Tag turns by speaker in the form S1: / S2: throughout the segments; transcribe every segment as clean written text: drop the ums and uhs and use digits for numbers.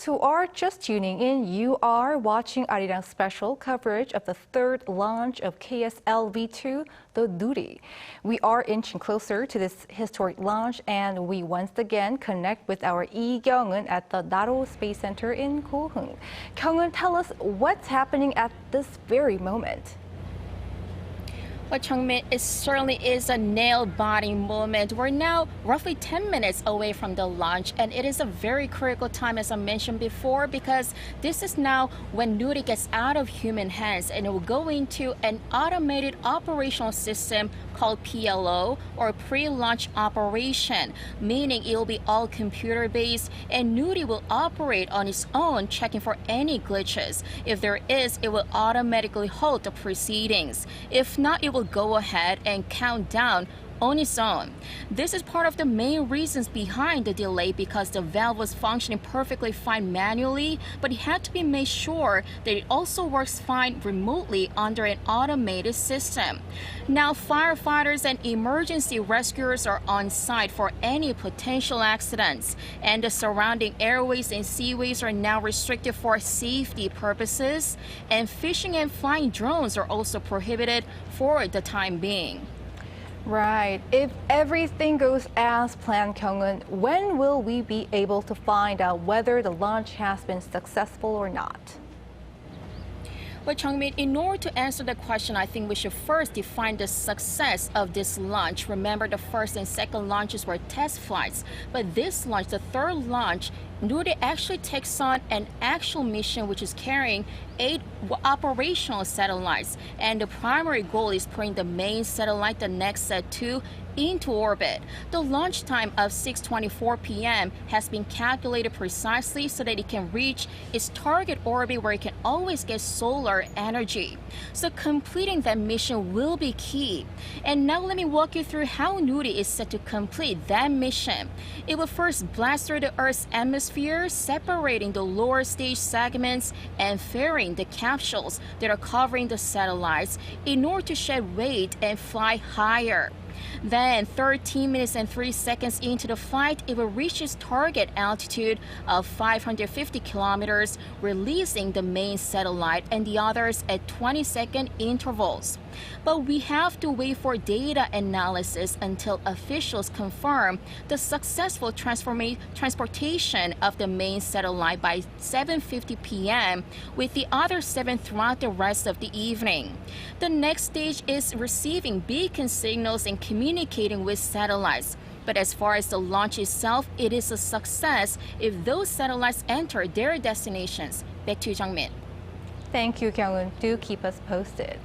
S1: those who are just tuning in, you are watching Arirang special coverage of the third launch of KSLV-2, the Nuri. We are inching closer to this historic launch, and we once again connect with our Lee Kyung-eun at the Naro Space Center in Go-heung. Kyung-eun, tell us what's happening at this very moment.
S2: Well, Chung-min, it certainly is a nail-biting moment. We're now roughly 10 minutes away from the launch, and it is a very critical time, as I mentioned before, because this is now when Nuri gets out of human hands and it will go into an automated operational system called PLO, or pre-launch operation, meaning it will be all computer-based, and Nuri will operate on its own, checking for any glitches. If there is, it will automatically halt the proceedings. If not, it will go ahead and count down on its own. This is part of the main reasons behind the delay, because the valve was functioning perfectly fine manually, but it had to be made sure that it also works fine remotely under an automated system. Now, firefighters and emergency rescuers are on site for any potential accidents, and the surrounding airways and seaways are now restricted for safety purposes, and fishing and flying drones are also prohibited for the time being.
S1: Right. If everything goes as planned, Kyung-eun, when will we be able to find out whether the launch has been successful or not?
S2: Well, Chung-min, in order to answer the question, I think we should first define the success of this launch. Remember, the first and second launches were test flights, but this launch, the third launch, Nuri actually takes on an actual mission which is carrying 8 operational satellites, and the primary goal is putting the main satellite, the next set 2, into orbit. The launch time of 6:24 p.m. has been calculated precisely so that it can reach its target orbit where it can always get solar energy. So completing that mission will be key. And now let me walk you through how Nuri is set to complete that mission. It will first blast through the Earth's atmosphere, separating the lower stage segments and ferrying the capsules that are covering the satellites in order to shed weight and fly higher. Then, 13 minutes and 3 seconds into the flight, it will reach its target altitude of 550 kilometers, releasing the main satellite and the others at 20-second intervals. But we have to wait for data analysis until officials confirm the successful transportation of the main satellite by 7:50 p.m., with the other 7 throughout the rest of the evening. The next stage is receiving beacon signals and communicating with satellites. But as far as the launch itself, it is a success if those satellites enter their destinations. Back to you, Jung-min.
S1: Thank you, Kyung-eun. Do keep us posted.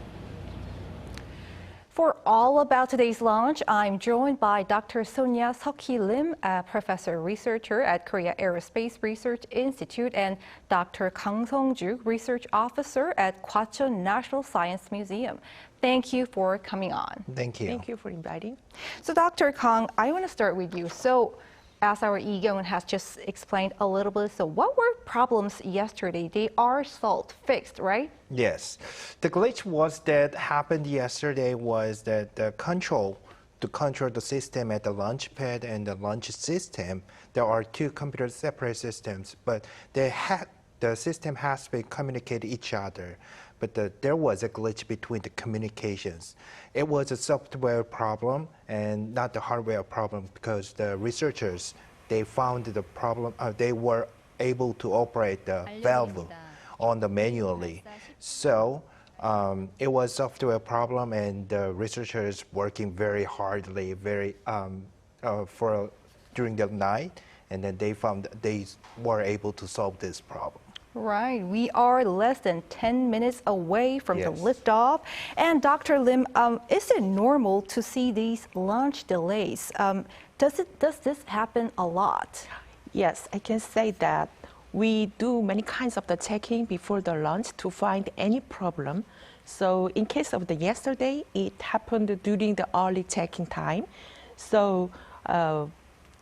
S1: For all about today's launch, I'm joined by Dr. Sonia Seok-hee Lim, a professor researcher at Korea Aerospace Research Institute, and Dr. Kang Sung-ju, research officer at Gwacheon National Science Museum. Thank you for coming on.
S3: Thank you.
S4: Thank you for inviting.
S1: So, Dr. Kang, I want to start with you. So, as our Lee Kyung-eun has just explained a little bit, so what were problems yesterday? They are solved, fixed, right?
S3: Yes. The glitch was that happened yesterday was that to control the system at the launch pad and the launch system, there are 2 computer separate systems, but the system has to communicate each other. But there was a glitch between the communications. It was a software problem and not the hardware problem, because the researchers, they found the problem, they were able to operate the valve on the manually. So it was a software problem, and the researchers working very hardly, during the night, and then they found they were able to solve this problem.
S1: Right. We are less than 10 minutes away from the liftoff. And Dr. Lim, is it normal to see these launch delays? Does this happen a lot?
S4: Yes, I can say that we do many kinds of the checking before the launch to find any problem. So in case of the yesterday, it happened during the early checking time. So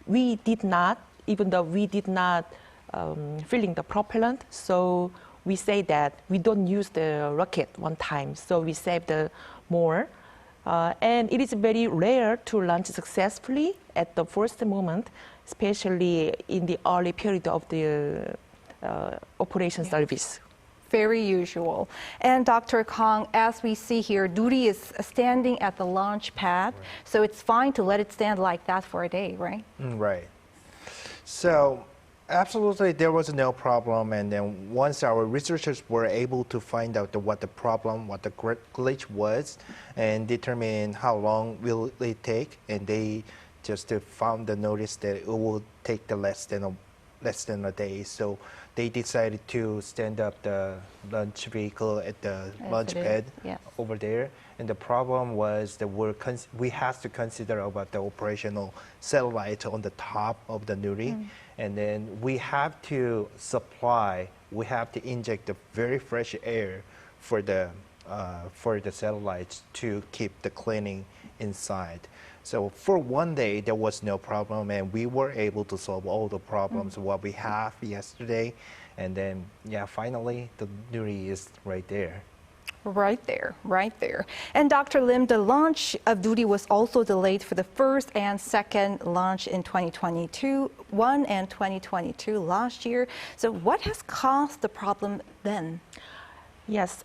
S4: we did not, even though we did not filling the propellant, so we say that we don't use the rocket one time, so we save the more. And it is very rare to launch successfully at the first moment, especially in the early period of the operation service.
S1: Very usual. And Dr. Kang, as we see here, Nuri is standing at the launch pad, so it's fine to let it stand like that for a day, right?
S3: Right. So absolutely there was no problem, and then once our researchers were able to find out what the problem, what the glitch was, and determine how long will it take, and they just found the notice that it will take less than a day. So they decided to stand up the launch vehicle at the launch pad over there. And the problem was that we have to consider about the operational satellite on the top of the Nuri. And then we have to inject the very fresh air for the satellites to keep the cleaning inside. So for one day, there was no problem, and we were able to solve all the problems what we have yesterday. And then, finally, the Nuri is right there.
S1: Right there, right there. And Dr. Lim, the launch of Nuri was also delayed for the first and second launch in 2022, one and 2022 last year. So what has caused the problem then?
S4: Yes.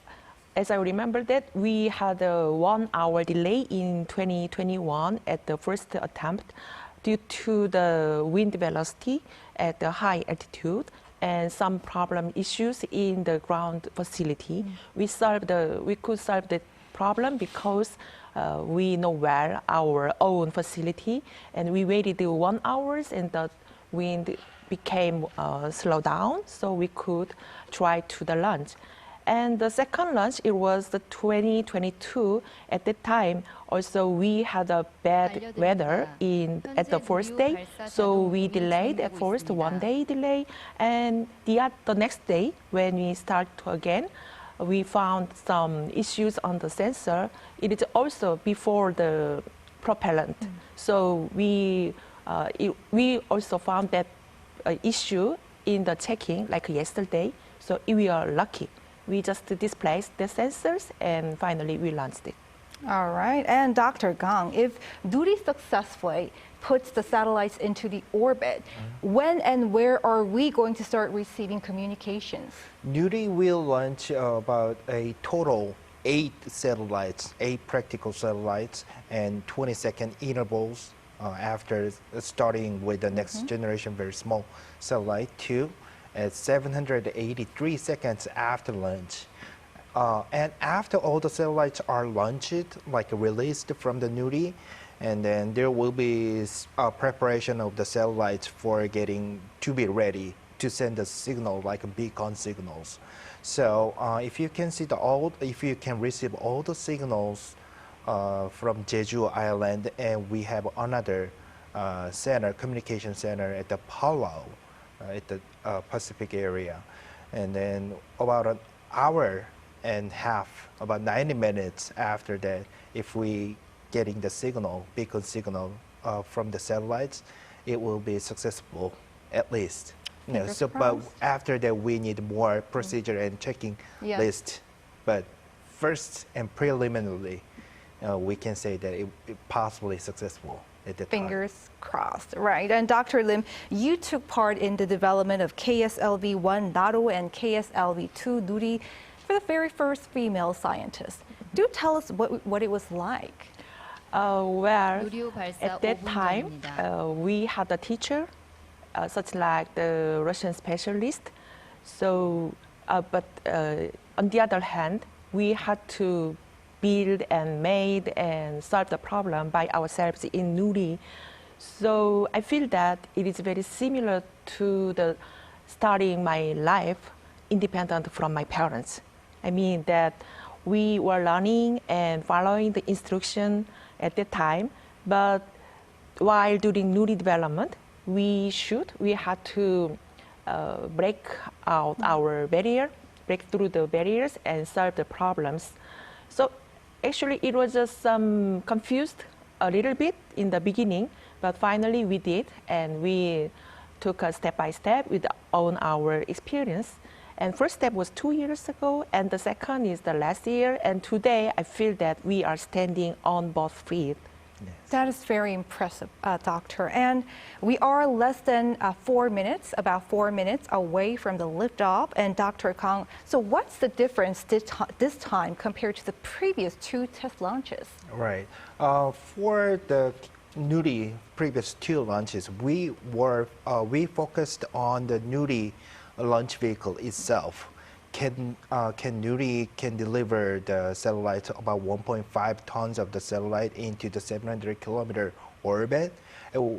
S4: As I remember that, we had a 1 hour delay in 2021 at the first attempt due to the wind velocity at the high altitude and some problem issues in the ground facility. We could solve the problem because we know well our own facility, and we waited 1 hour and the wind became slow down, so we could try to the launch. And the second launch, it was the 2022. At that time, also we had a bad weather at the first day, so we delayed at first 1 day delay. And the next day, when we start again, we found some issues on the sensor. It is also before the propellant. So we also found that issue in the checking, like yesterday. So we are lucky. We just displaced the sensors, and finally we launched it.
S1: All right. And Dr. Kang, if Nuri successfully puts the satellites into the orbit, when and where are we going to start receiving communications?
S3: Nuri will launch about a total 8 satellites, 8 practical satellites, and 20-second intervals after starting with the next generation very small satellite 2. At 783 seconds after launch. And after all the satellites are launched, like released from the Nuri, and then there will be preparation of the satellites for to be ready to send a signal, like beacon signals. So if you can receive all the signals from Jeju Island, and we have another communication center at the Palau, at the Pacific area. And then about an hour and a half, about 90 minutes after that, if we getting the signal, beacon signal from the satellites, it will be successful at least. But after that, we need more procedure and checking list. But first and preliminarily, we can say that it possibly successful.
S1: Fingers crossed, right? And Dr. Lim, you took part in the development of KSLV-1 Naro우 and KSLV-2 Nuri for the very first female scientist. Do tell us what it was like.
S4: Well, at that time, we had a teacher, such like the Russian specialist. So, but on the other hand, we had to build and made and solve the problem by ourselves in Nuri. So I feel that it is very similar to the starting my life independent from my parents. I mean that we were learning and following the instruction at that time, but while doing Nuri development, we had to break through the barriers and solve the problems. So actually, it was just confused a little bit in the beginning, but finally we did, and we took a step by step on our experience. And first step was 2 years ago, and the second is the last year. And today, I feel that we are standing on both feet.
S1: That is very impressive, Doctor. And we are less than 4 minutes, about 4 minutes away from the liftoff. And Dr. Kang, so what's the difference this time compared to the previous 2 test launches?
S3: Right. For the Nuri previous 2 launches, we focused on the Nuri launch vehicle itself. Can Nuri deliver the satellite about 1.5 tons of the satellite into the 700-kilometer orbit?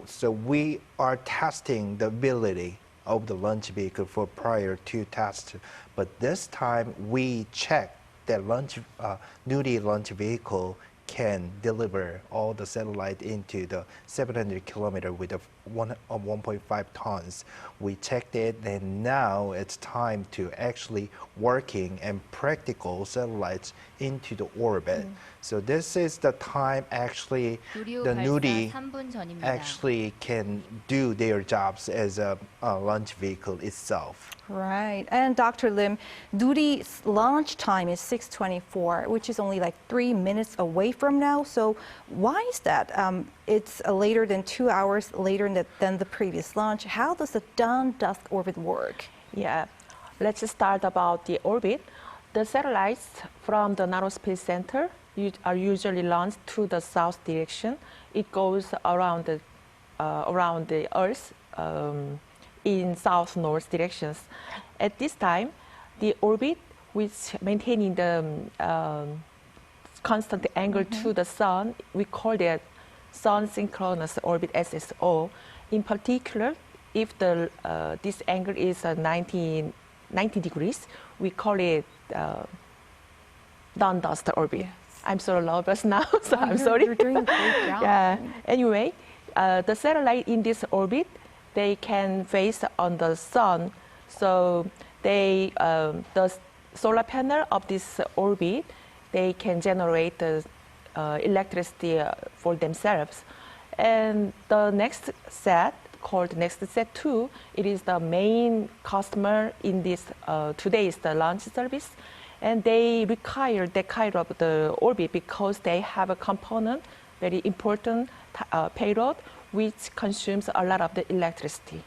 S3: So we are testing the ability of the launch vehicle for prior 2 tests. But this time we checked that Nuri launch vehicle can deliver all the satellite into the 700 kilometer with a 1.5 tons. We checked it, and now it's time to actually working and practical satellites into the orbit. So this is the time actually the Nuri actually can do their jobs as a launch vehicle itself.
S1: Right. And Dr. Lim, Nuri's launch time is 6:24, which is only like 3 minutes away from now. So why is that? It's later than 2 hours later than the previous launch. How does the dawn-dusk orbit work?
S4: Yeah, let's start about the orbit. The satellites from the Naro우주센터 Center are usually launched to the south direction. It goes around the Earth in south-north directions. At this time, the orbit, which maintaining the constant angle to the sun, we call that sun synchronous orbit SSO. In particular, if this angle is 90 degrees, we call it dawn-dusk orbit.
S1: Yes.
S4: I'm so nervous now, so I'm sorry.
S1: You're doing a great job.
S4: Yeah. Anyway, the satellite in this orbit, they can face on the sun. So the solar panel of this orbit, they can generate the electricity for themselves. And the next set, called next set 2, it is the main customer in this today's the launch service. And they require that kind of the orbit because they have a component, very important payload, which consumes a lot of the electricity.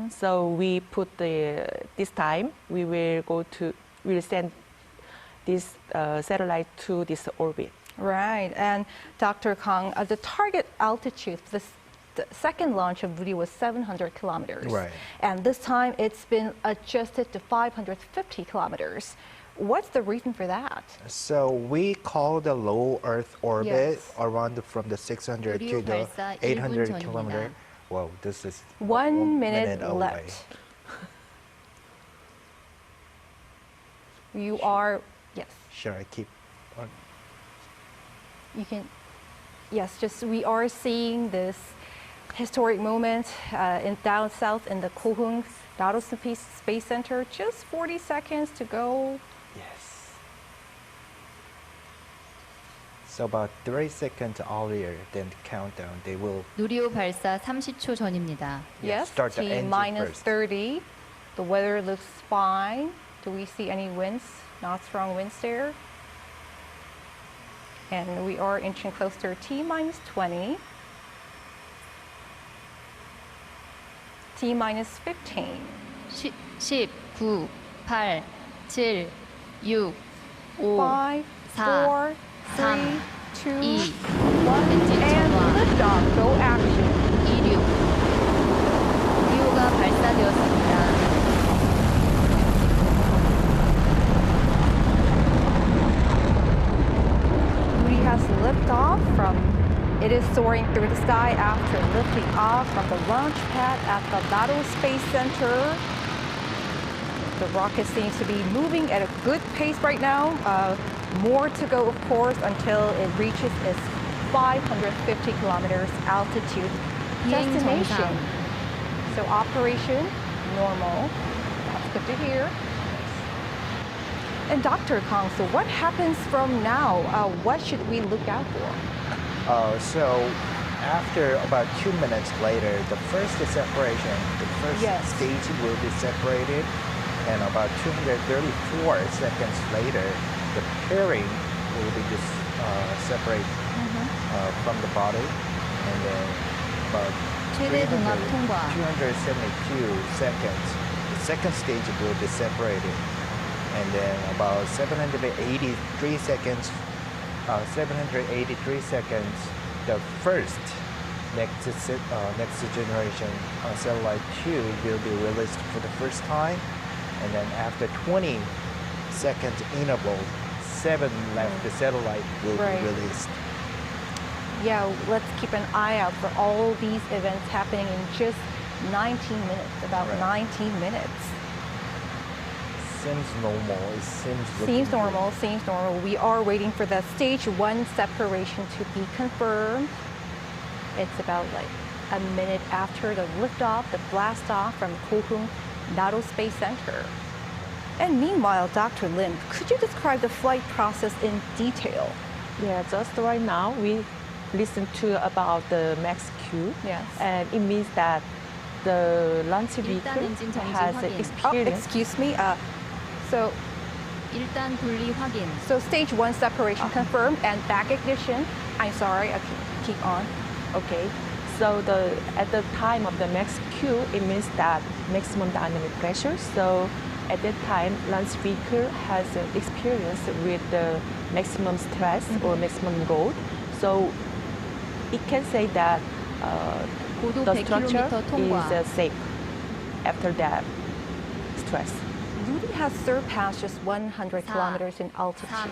S4: So we put this time, we'll send this satellite to this orbit.
S1: Right. And Dr. Kang, the target altitude for the second launch of Nuri was 700 kilometers.
S3: Right.
S1: And this time it's been adjusted to 550 kilometers. What's the reason for that?
S3: So we call the low Earth orbit
S1: Yes.
S3: around from the 600 to the 800 kilometer. Wow, this is
S1: 1 minute
S3: away.
S1: left. You are, yes.
S3: Should I keep on?
S1: You can, yes, just we are seeing this historic moment down south in the Kohung Naro우주센터 Space Center. Just 40 seconds to go.
S3: Yes. So about 30 seconds earlier than the countdown, they will
S5: 누리호 발사 30초 전입니다.
S1: Yes,
S3: start the
S1: T
S3: engine
S1: minus
S3: first.
S1: 30. The weather looks fine. Do we see any winds? Not strong winds there. And we are inching closer to T minus 20. T minus 15.
S5: 10, 9, 8, 7, 6, 5,
S1: 5,
S5: 4,
S1: 4, 3,
S5: 3,
S1: 2,
S5: 2,
S1: 1,
S5: 엔진
S1: and
S5: 정화.
S1: liftoff. Go action.
S5: 이륙. 누리호가 발사되었습니다.
S1: Nuri has liftoff from. It is soaring through the sky after lifting off from the launch pad at the Naro우주센터 Space Center. The rocket seems to be moving at a good pace right now. More to go, of course, until it reaches its 550 kilometers altitude
S5: 비행
S1: destination.
S5: 정상.
S1: So operation normal. That's good to hear. And Dr. Kang, so what happens from now? What should we look out for?
S3: So after about 2 minutes later, the first separation, the first
S1: Yes.
S3: stage will be separated, and about 234 seconds later, the pairing will be just separate from the body, and then about
S5: 최대 동압 통과.
S3: 272 seconds. The second stage will be separated, and then about 783 seconds. The first next generation satellite 2 will be released for the first time, and then after 20 seconds interval, 7 left the satellite will
S1: Right.
S3: be released.
S1: Yeah, let's keep an eye out for all these events happening in just 19 minutes, about
S3: Right.
S1: 19 minutes.
S3: Seems normal. It seems
S1: Seems
S3: looking
S1: normal, seems normal. We are waiting for the stage 1 separation to be confirmed. It's about like a minute after the liftoff, the blast off from Kohung Naro Space Center. And meanwhile, Dr. Lim, could you describe the flight process in detail?
S4: Yeah, just right now we listened to about the max Q.
S1: Yes.
S4: And it means that the launch vehicle
S5: 엔진 정지
S4: has
S5: 확인.
S1: Oh,
S4: experience.
S1: excuse me. So
S5: 일단 분리 확인.
S1: stage 1 separation confirmed and back ignition. I'm sorry, I keep on.
S4: Okay, so at the time of the max Q, it means that maximum dynamic pressure. So at that time, launch vehicle has experience with the maximum stress or maximum load. So it can say that
S5: 고도
S4: the
S5: 100km
S4: structure
S5: 통과.
S4: is safe after that stress.
S1: Nuri has surpassed just 100 kilometers in
S5: 3,
S1: altitude.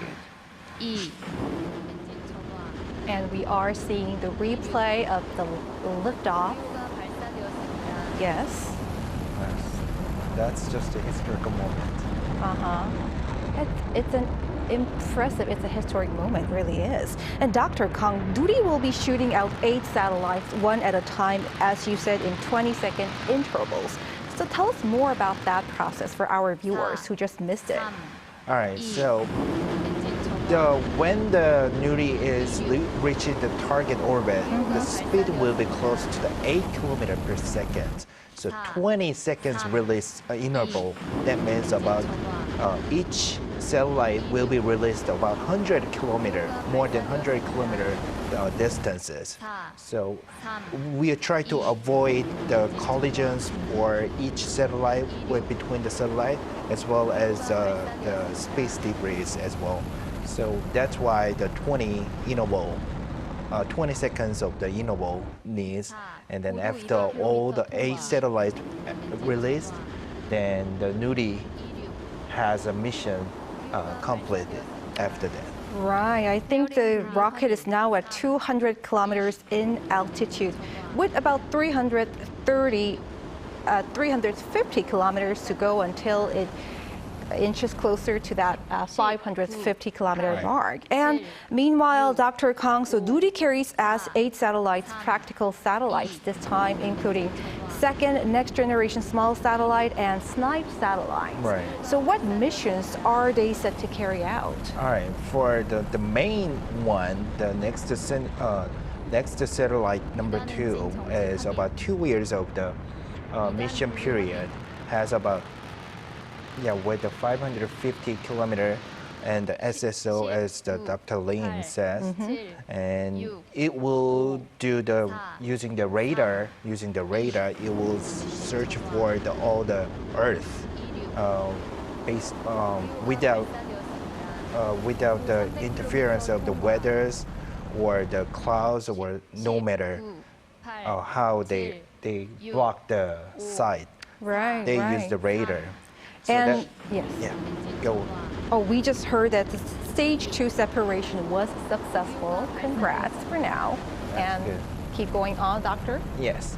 S5: 2,
S1: And we are seeing the replay of the liftoff.
S5: 가 발사되었습니다.
S1: Yes.
S3: That's just a historical moment.
S1: It's an impressive, it's a historic moment, really is. And Dr. Kang, Nuri will be shooting out 8 satellites, one at a time, as you said, in 20-second intervals. So tell us more about that process for our viewers who just missed it.
S5: 3,
S3: All right, so
S5: 엔진 점화.
S3: when the Nuri is reaching the target orbit, the speed will be close to the 8 kilometers per second. So 20 seconds release interval. That means about each satellite will be released about 100 kilometer, more than 100 kilometer distances. So we try to avoid the collisions for each satellite between the satellite, as well as the space debris as well. So that's why the 20 interval, 20 seconds of the interval needs, and then after all the 8 satellites released, then the Nuri has a mission completed after that.
S1: Right, I think the rocket is now at 200 kilometers in altitude with about 350 kilometers to go until it inches closer to that 550 kilometer
S3: Right.
S1: mark. And meanwhile, Dr. Kang, so Nuri carries as 8 satellites, practical satellites this time, including second next generation small satellite and snipe satellites.
S3: Right.
S1: So what missions are they set to carry out?
S3: All right, for the main one, the next satellite number 2 is about 2 years of the mission period, has about with the 550 kilometer and the SSO, as the Dr. Lin says, and it will do using the radar. Using the radar, it will search for all the Earth, without the interference of the weathers or the clouds, or no matter how they block the sight.
S1: Right,
S3: They
S1: right.
S3: use the radar. So
S1: And yes.
S3: yeah, go.
S1: Oh, we just heard that the stage 2 separation was successful. Congrats for now.
S3: That's
S1: And
S3: good.
S1: keep going on, Doctor.
S3: Yes,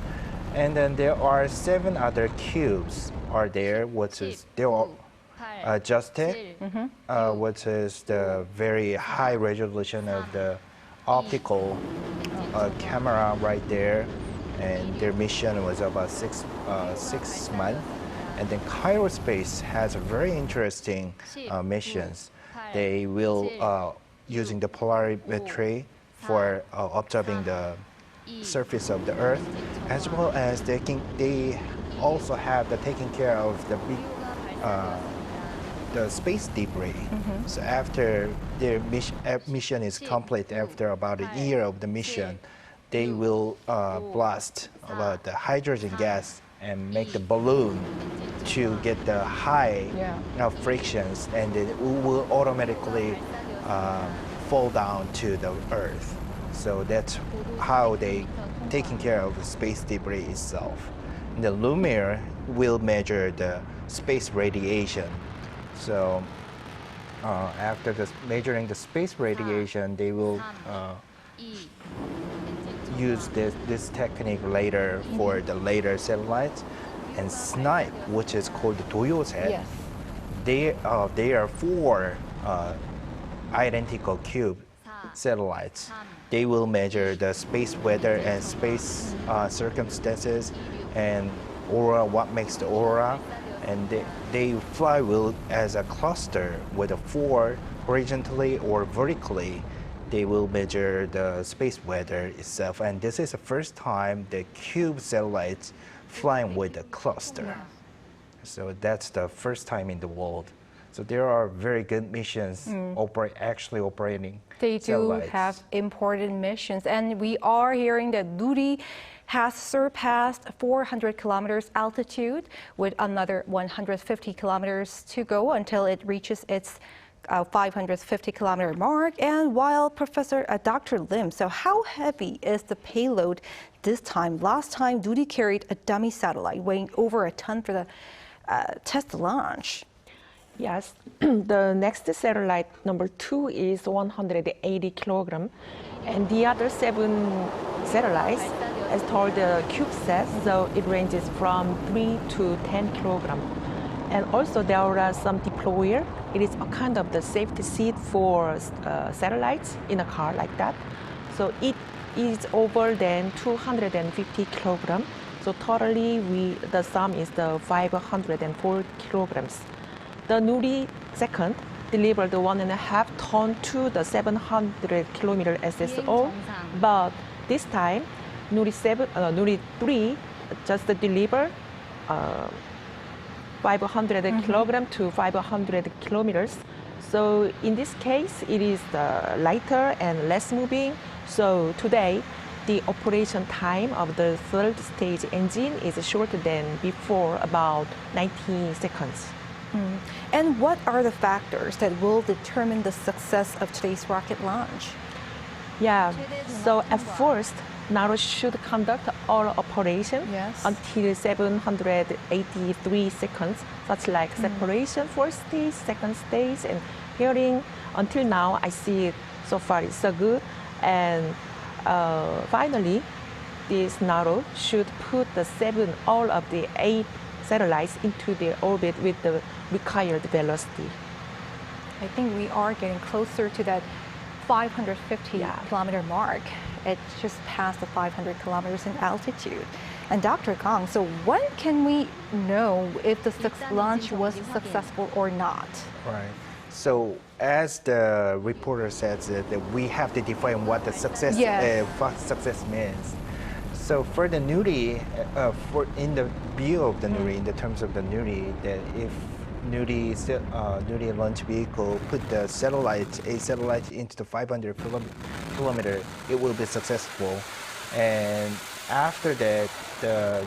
S3: and then there are 7 other cubes are there, which is they are adjusted, which is the very high resolution of the optical camera right there, and their mission was about 6 months. And then aerospace has a very interesting missions. They will using the polarimetry for observing the surface of the Earth, as well as they also have the taking care of the the space debris. So after their mission is complete, after about a year of the mission, they will blast about the hydrogen gas and make the balloon to get the high frictions, and then it will automatically fall down to the Earth. So that's how they taking care of the space debris itself. And the Lumiere will measure the space radiation. So after measuring the space radiation, they will use this technique later for the later satellites. And SNIPE, which is called the Doyoset,
S1: Yes.
S3: they are 4 identical cube satellites. They will measure the space weather and space circumstances and aurora, what makes the aurora, and they fly as a cluster with a 4 horizontally or vertically. They will measure the space weather itself, and this is the first time the cube satellites flying with a cluster. So that's the first time in the world. So there are very good missions actually operating.
S1: They do
S3: satellites.
S1: have important missions, and we are hearing that Nuri has surpassed 400 kilometers altitude with another 150 kilometers to go until it reaches its 550 kilometer mark. And while Dr. Lim, so how heavy is the payload this time? Last time, Nuri carried a dummy satellite weighing over a ton for the test launch.
S4: Yes, the next satellite, number 2, is 180 kilogram, and the other 7 satellites, as told the CubeSat, so it ranges from 3 to 10 kilogram. And also there are some deployer. It is a kind of the safety seat for satellites in a car like that. So it is over than 250 kilogram. So totally the sum is the 504 kilograms. The Nuri second delivered 1.5 ton to the 700 kilometer SSO, but this time Nuri 3 just delivered 500 kilogram to 500 kilometers. So in this case, it is lighter and less moving. So today, the operation time of the third stage engine is shorter than before, about 90 seconds.
S1: And what are the factors that will determine the success of today's rocket launch?
S4: Yeah, so at first, Naro should conduct all operation until 783 seconds, such like separation, first stage, second stage, and pairing. Until now, I see it so far it's so good. And finally, this Naro should put all of the 8 satellites into the orbit with the required velocity.
S1: I think we are getting closer to that 550 kilometer mark. It just passed the 500 kilometers in altitude. And Dr. Kang, so when can we know if the launch was successful or not?
S3: Right. So as the reporter says, that we have to define what the success means. So for the Nuri, in the view of the Nuri, in the terms of the Nuri, that if Nuri launch vehicle put the a satellite into the 500 kilometer, it will be successful. And after that,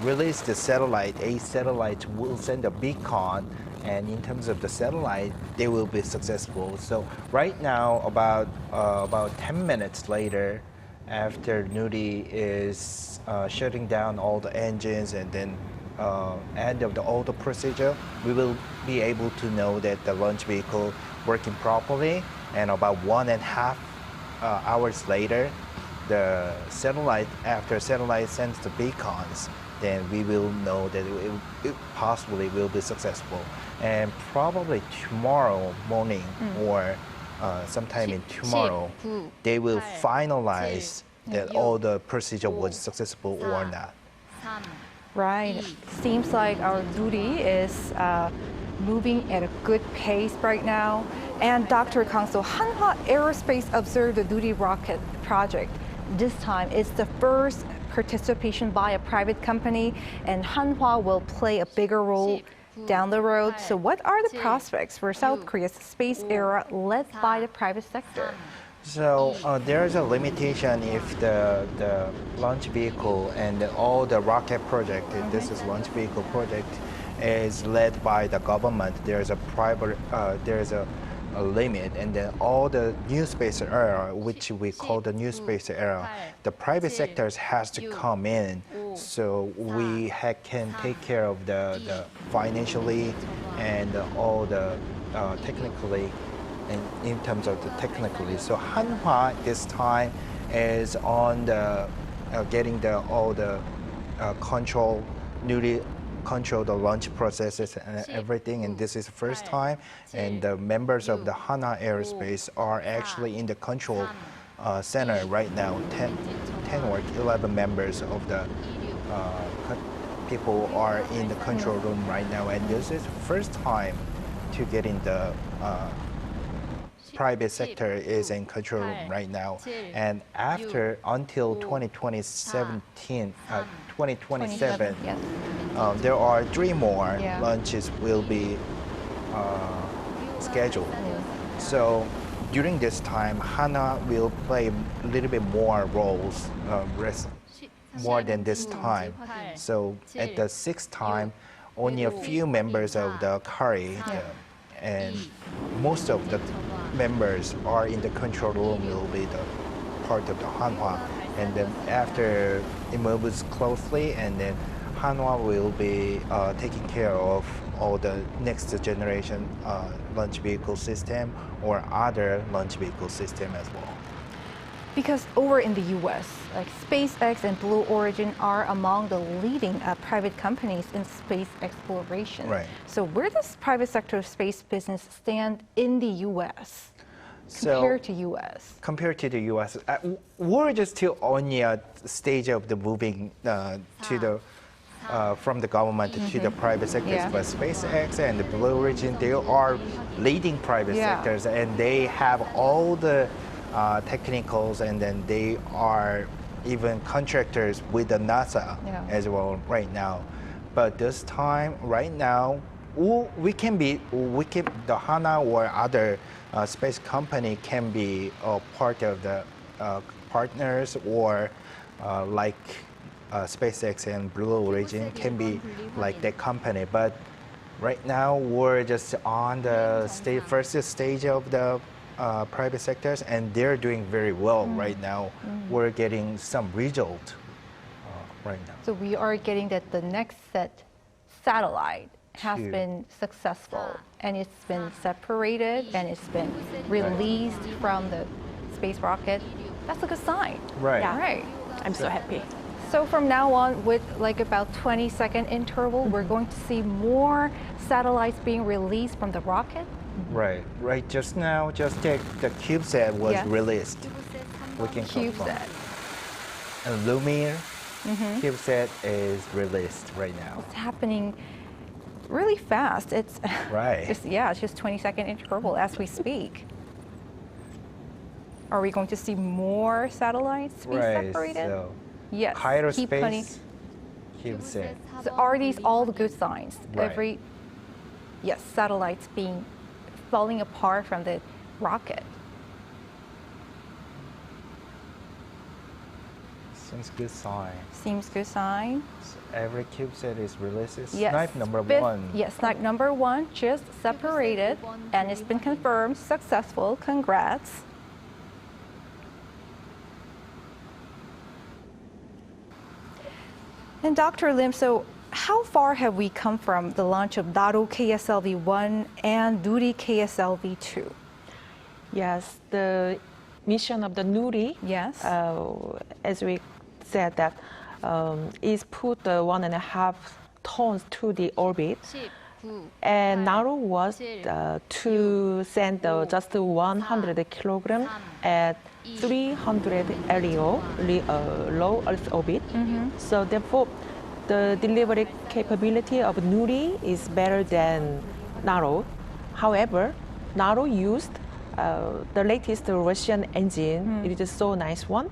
S3: release the satellite, a satellite will send a beacon, and in terms of the satellite, they will be successful. So right now, about 10 minutes later, after Nuri is shutting down all the engines and then end of all the procedure, we will be able to know that the launch vehicle working properly. And about 1.5 hours later, the after satellite sends the beacons, then we will know that it possibly will be successful. And probably tomorrow morning or sometime in tomorrow, they will finalize that all the procedure was successful or not.
S1: Right. Seems like our Nuri is moving at a good pace right now. And Dr. Kang, so Hanwha Aerospace observed the Nuri rocket project. This time, it's the first participation by a private company, and Hanwha will play a bigger role down the road. So what are the prospects for South Korea's space era led by the private sector?
S3: So there is a limitation if the launch vehicle and all the rocket project, this is launch vehicle project, is led by the government. There is a limit, and then all the new space era, which we call the new space era, the private sectors has to come in, so we can take care of the financially and all the technically, and in terms of the technically. So Hanwha this time is on the getting all the control, Nuri control the launch processes and everything, and this is the first time, and the members of the Hana Aerospace are actually in the control center right now. 10 or 11 members of the people are in the control room right now, and this is the first time to get in the private sector is in control room right now, and until 2027,
S1: yes.
S3: There are 3 more launches will be scheduled. So during this time, Hana will play a little bit more roles, more than this time. So at the 6th time, only a few members of the Kari and most of the members are in the control room will be the part of the Hanwha, and then after it moves closely, and then Hanwha will be taking care of all the next generation launch vehicle system or other launch vehicle system as well.
S1: Because over in the U.S., like SpaceX and Blue Origin are among the leading private companies in space exploration.
S3: Right.
S1: So where does private sector space business stand in the U.S. compared to U.S.?
S3: Compared to the U.S., we're just still on the stage of the moving to the from the government to the private sectors, but SpaceX and the Blue Origin, they are leading private sectors, and they have all the technicals, and then they are even contractors with the NASA as well right now. But this time, right now, the Hana or other space company can be part of the partners, or like SpaceX and Blue Origin can be like the company. But right now, we're just on the first stage of the private sectors, and they're doing very well right now. We're getting some result right now.
S1: So we are getting that the next satellite has been successful, and it's been separated, and it's been released from the space rocket. That's a good sign.
S3: Right.
S1: Yeah. Right.
S4: I'm so happy.
S1: So from now on, with like about 20-second interval, we're going to see more satellites being released from the rocket.
S3: Right. Just now, the CubeSat was released. We can
S1: CubeSat.
S3: And Lumiere CubeSat is released right now.
S1: It's happening really fast. It's
S3: right.
S1: it's just 20-second interval as we speak. Are we going to see more satellites be separated?
S3: So
S1: yes.
S3: aerospace, CubeSat.
S1: So are these all the good signs?
S3: Right.
S1: Satellites falling apart from the rocket.
S3: Seems good sign.
S1: Seems good sign.
S3: So every CubeSat is released.
S1: Yes.
S3: Snipe number 1.
S1: Yes, snipe number 1 just separated, and it's been confirmed successful. Congrats. And Dr. Lim, so how far have we come from the launch of Naru KSLV-1 and Nuri KSLV-2?
S4: Yes, the mission of the Nuri, as we said, that is put 1.5 tons to the orbit. And Naru was to send just 100 kilogram at 300 LEO, low Earth orbit. So therefore, the delivery capability of Nuri is better than Naru. However, Naru used the latest Russian engine. It is a so nice one.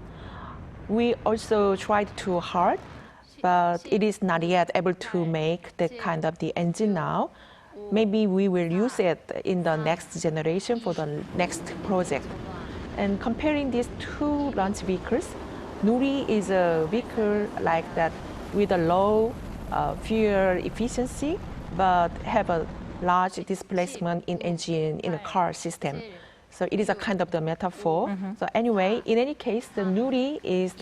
S4: We also tried too hard but it is not yet able to make the kind of the engine now. Maybe we will use it in the next generation for the next project. And comparing these two launch vehicles, Nuri is a vehicle like that with a low fuel efficiency, but have a large displacement in engine in a car system. So it is a kind of the metaphor. So anyway, in any case, the Nuri is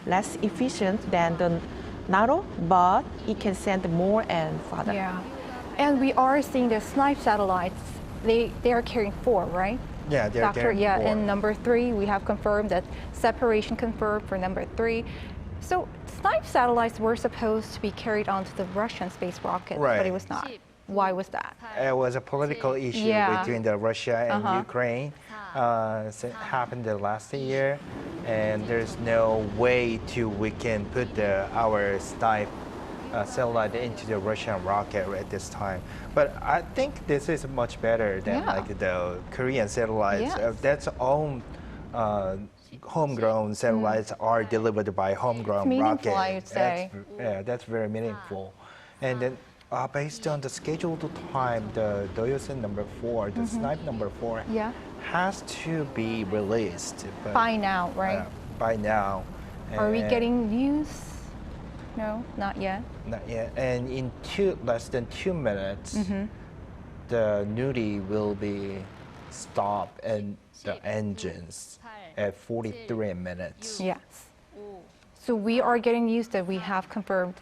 S4: less efficient than the Naro, but it can send more and farther.
S1: Yeah. And we are seeing the Snipe satellites. They are carrying 4, right?
S3: Yeah, they're
S1: Doctor,
S3: carrying
S1: yeah,
S3: 4.
S1: and number 3, we have confirmed that separation confirmed for number 3. So Snipe satellites were supposed to be carried onto the Russian space rocket, but
S3: Right.
S1: it was not. Why was that?
S3: It was a political issue
S1: Yeah.
S3: between Russia and Ukraine. It happened last year, and there's no way we can put our Snipe satellite into the Russian rocket at this time. But I think this is much better than
S1: Yeah.
S3: like the Korean satellites.
S1: Yes.
S3: That's all homegrown satellites are delivered by homegrown
S1: meaningful,
S3: rocket.
S1: I would say.
S3: That's very meaningful. And then based on the scheduled time, the Doyosin number 4, the Snipe number 4,
S1: Yeah.
S3: has to be released. But,
S1: By now, right?
S3: by now.
S1: Are we
S3: And-
S1: getting news? No, not yet.
S3: Not yet. And in less than 2 minutes, the Nuri will be stopped and the engines at 43 minutes.
S1: Yes. So we are getting news that we have confirmed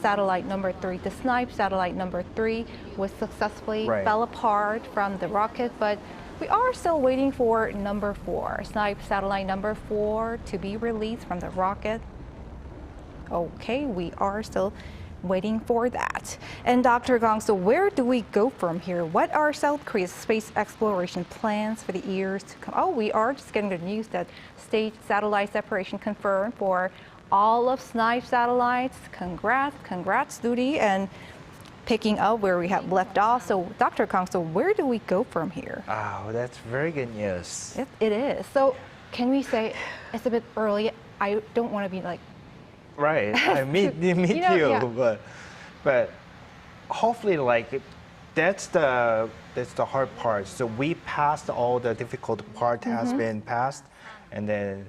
S1: satellite number 3. The Snipe satellite number 3 was successfully
S3: Right.
S1: fell apart from the rocket, but we are still waiting for number 4, Snipe satellite number 4, to be released from the rocket. Okay, we are still waiting for that. And Dr. Gong, so where do we go from here? What are South Korea's space exploration plans for the years to come? Oh, we are just getting the news that stage satellite separation confirmed for all of Snipe satellites. Congrats, Nuri, and picking up where we have left off. So, Dr. Kong, so where do we go from here?
S3: Oh, that's very good news.
S1: It is. So, can we say it's a bit early? I don't want to be like,
S3: Right. Me
S1: You know,
S3: too.
S1: yeah.
S3: But hopefully, like that's the hard part. So we passed all the difficult part has been passed, and then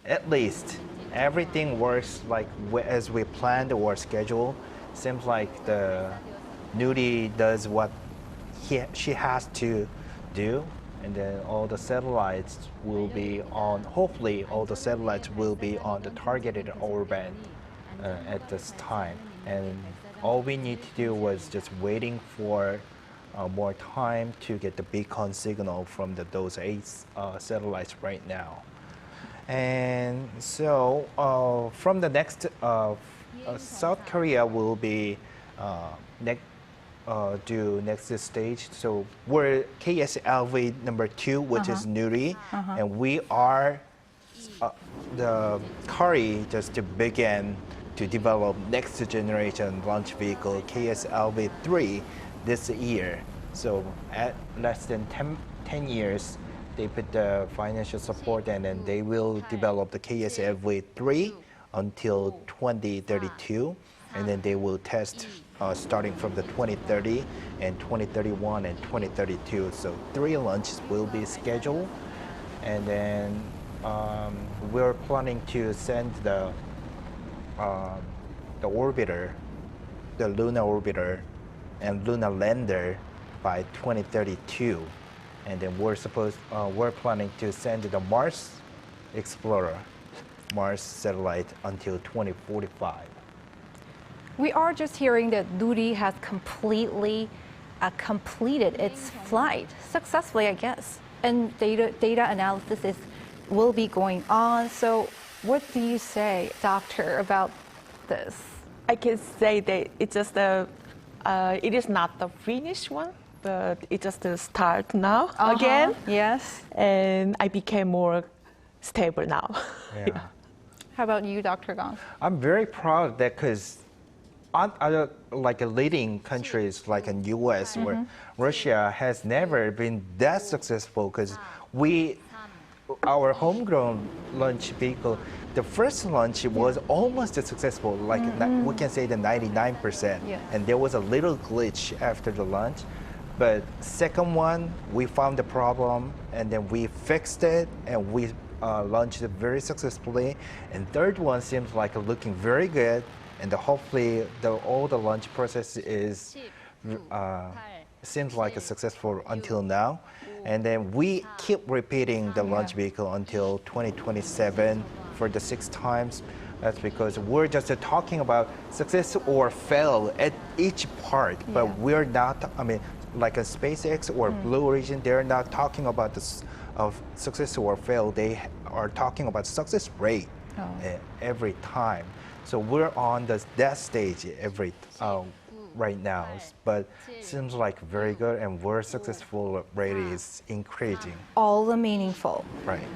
S3: at least everything works like as we planned or scheduled. Seems like the Nuri does what she has to do, and then all the satellites will be on. Hopefully, all the satellites will be on the targeted orbit at this time. And all we need to do was just waiting for more time to get the beacon signal from those 8 satellites right now. And so from the next, South Korea will be do next stage. So we're KSLV number 2, which is Nuri, and we are the Korea just to begin to develop next generation launch vehicle KSLV 3 this year. So at less than 10 years, they put the financial support and then they will develop the KSLV 3 until 2032, and then they will test starting from the 2030 and 2031 and 2032. So 3 launches will be scheduled, and then we're planning to send the orbiter, the lunar orbiter, and lunar lander by 2032, and then we're planning to send the Mars Explorer, Mars satellite until 2045.
S1: we are just hearing that Nuri has completed its flight successfully, I guess, and data analysis will be going on. So, what do you say, Doctor, about this?
S4: I can say that it's just it is not the finished one, but it's just the start now again.
S1: Yes.
S4: And I became more stable now.
S3: Yeah.
S1: How about you, Dr. Gong?
S3: I'm very proud of that because other like leading countries like in U.S. where Russia has never been that successful because our homegrown launch vehicle the first launch was almost successful, like we can say the 99%.
S1: Yeah.
S3: And there was a little glitch after the launch. But second one, we found the problem and then we fixed it and we launched it very successfully. And third one seems like looking very good. And hopefully all the launch process is seems like successful until now. And then we keep repeating the launch vehicle until 2027 for the 6 times. That's because we're just talking about success or fail at each part, but we're not, I mean, like a SpaceX or Blue Origin, they're not talking about this of success or fail. They are talking about success rate every time. So we're on that stage right now, but seems like very good, and we're successful rate is increasing.
S1: All the meaningful.
S3: Right.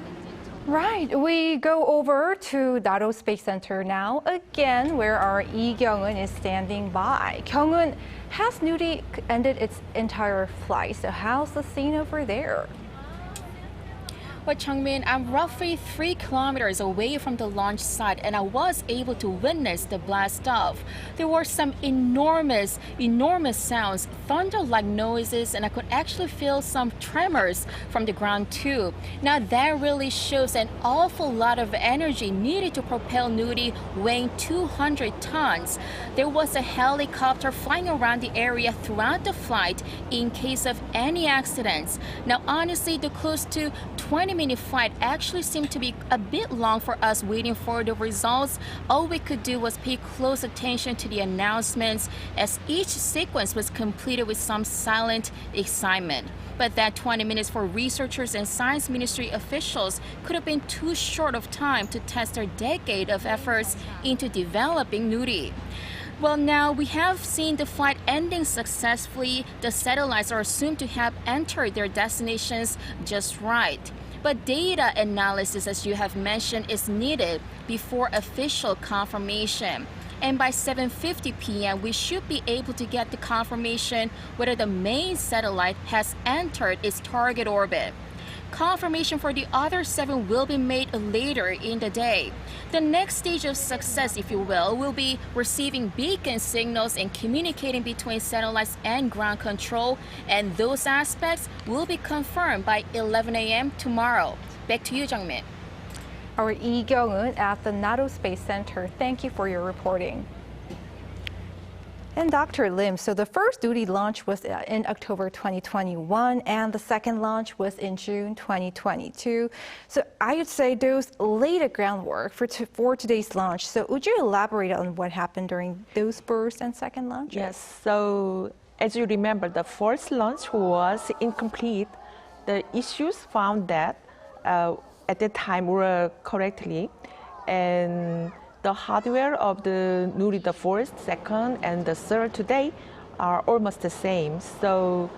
S1: Right, we go over to Naro우주센터 Space Center now again, where our Lee Kyung-eun is standing by. Kyung-eun, has Nuri ended its entire flight? So how's the scene over there?
S2: Well, Chungmin, I'm roughly 3 kilometers away from the launch site, and I was able to witness the blast off. There were some enormous sounds, thunder-like noises, and I could actually feel some tremors from the ground too. Now that really shows an awful lot of energy needed to propel Nuri, weighing 200 tons. There was a helicopter flying around the area throughout the flight in case of any accidents. Now honestly, the close to 20-minute flight actually seemed to be a bit long for us waiting for the results. All we could do was pay close attention to the announcements as each sequence was completed with some silent excitement. But that 20 minutes for researchers and science ministry officials could have been too short of time to test their decade of efforts into developing Nuri. Well, now we have seen the flight ending successfully. The satellites are assumed to have entered their destinations just right. But data analysis, as you have mentioned, is needed before official confirmation. And by 7:50 p.m., we should be able to get the confirmation whether the main satellite has entered its target orbit. Confirmation for the other 7 will be made later in the day. The next stage of success, if you will be receiving beacon signals and communicating between satellites and ground control, and those aspects will be confirmed by 11 a.m. tomorrow. Back to you, Jungmin.
S1: Our Lee Kyung-eun at the Naro우주센터 Space Center, thank you for your reporting. And Dr. Lim, so the first Nuri launch was in October 2021 and the second launch was in June 2022. So I would say those laid the groundwork for today's launch. So would you elaborate on what happened during those first and second launches?
S4: Yes, so as you remember, the first launch was incomplete. The issues found that at that time were correctly, and the hardware of the Nuri, the first, second, and the third today are almost the same. So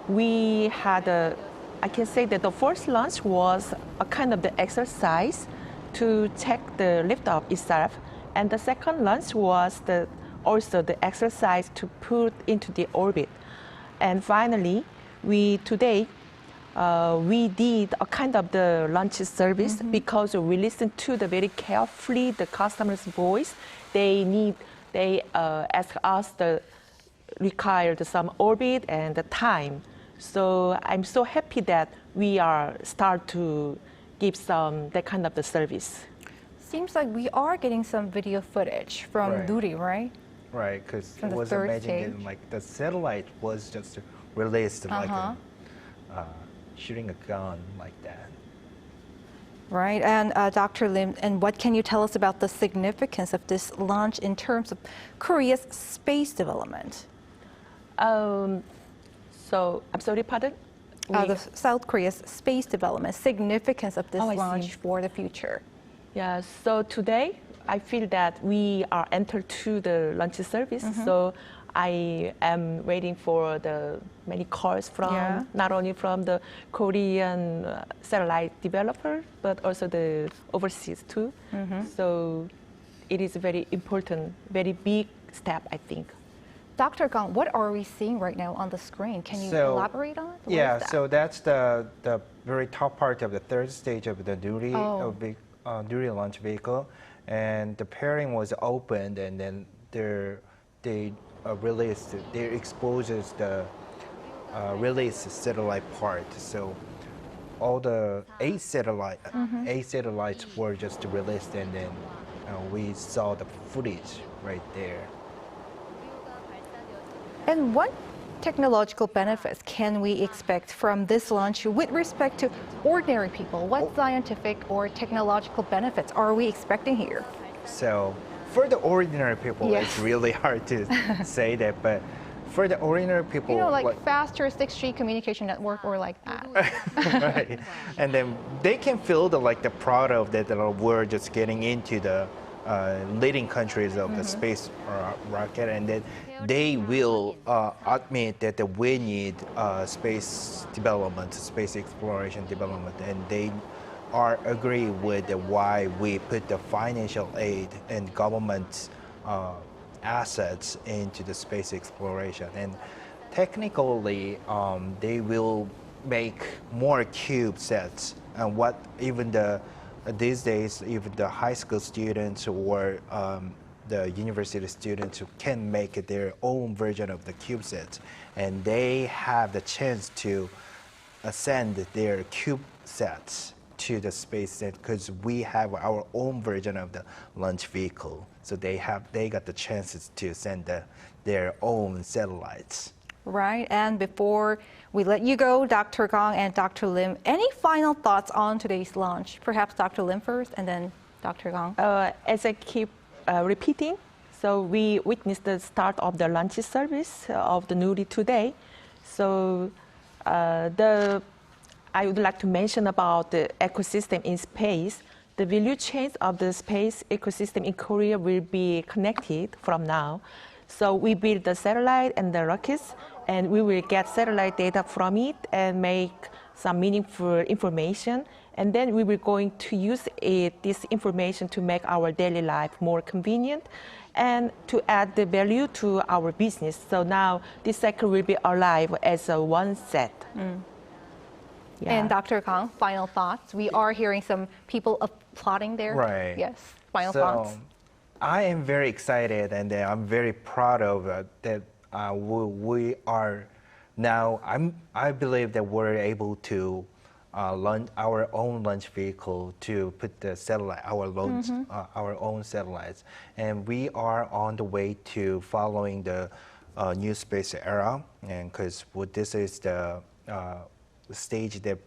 S4: we had I can say that the first launch was a kind of the exercise to check the liftoff itself. And the second launch was also the exercise to put into the orbit. And finally, today, we did a kind of the launch service because we listened to the very carefully the customer's voice. They ask us the required some orbit and the time. So I'm so happy that we start to give some that kind of the service.
S1: Seems like we are getting some video footage from Nuri, right?
S3: Right, because it
S1: From the
S3: was
S1: third
S3: amazing.
S1: stage.
S3: Like the satellite was just released like shooting a gun like that.
S1: Right, and Dr. Lim, and what can you tell us about the significance of this launch in terms of Korea's space development?
S4: So, I'm sorry, pardon?
S1: The South Korea's space development, significance of this
S4: I
S1: launch
S4: see.
S1: for the future.
S4: Yeah, so today I feel that we are entered to the launch service. So I am waiting for the many calls from not only from the Korean satellite developer, but also the overseas too. So it is a very important, very big step, I think.
S1: Dr. Kang, what are we seeing right now on the screen? Can you elaborate on it? What
S3: Yeah,
S1: is that?
S3: so that's the very top part of the third stage of the Nuri Nuri launch vehicle, and the pairing was opened, and then they exposes the release satellite part. So all the eight satellites were just released, and then we saw the footage right there.
S1: And what technological benefits can we expect from this launch with respect to ordinary people? What scientific or technological benefits are we expecting here?
S3: So for the ordinary people,
S1: Yes.
S3: it's really hard to say that, but for the ordinary people,
S1: You know, like faster 6G communication network or like that.
S3: right, and then they can feel the proud of that we're just getting into the leading countries of the space rocket, and then they will admit that we need space development, space exploration development, and they are agree with why we put the financial aid and government assets into the space exploration. And technically, they will make more CubeSats, and what even these days, even the high school students or the university students can make their own version of the CubeSats, and they have the chance to send their CubeSats to the space, because we have our own version of the launch vehicle. So they got the chances to send their own satellites.
S1: Right, and before we let you go, Dr. Kang and Dr. Lim, any final thoughts on today's launch? Perhaps Dr. Lim first, and then Dr. Kang.
S4: As I keep repeating, so we witnessed the start of the launch service of the Nuri today. So I would like to mention about the ecosystem in space. The value chain of the space ecosystem in Korea will be connected from now. So we build the satellite and the rockets, and we will get satellite data from it and make some meaningful information. And then we will going to use this information to make our daily life more convenient and to add the value to our business. So now this cycle will be alive as a one set. Yeah.
S1: And Dr. Kang, final thoughts. We are hearing some people applauding there.
S3: Right.
S1: Yes, final thoughts.
S3: I am very excited, and I'm very proud of that we are now. I believe that we're able to launch our own launch vehicle to put the satellite, our own satellites, and we are on the way to following the new space era. And because this is the stage that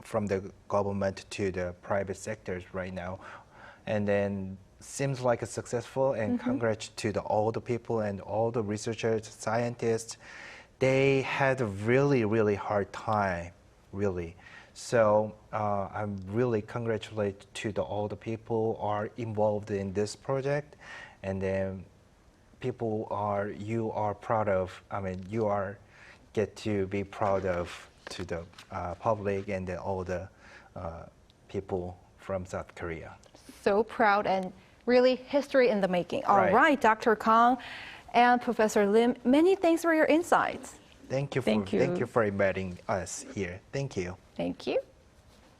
S3: from the government to the private sectors right now, and then seems like a successful, and congrats to all the people and all the researchers, scientists. They had a really hard time, really. So I'm really congratulate to all the people who are involved in this project, and then you are proud of. I mean, get to be proud of to the public and all the people from South Korea.
S1: So proud and really history in the making. All
S3: Right.
S1: right, Dr. Kang and Professor Lim, many thanks for your insights.
S3: Thank you for inviting us here. Thank you.
S1: Thank you.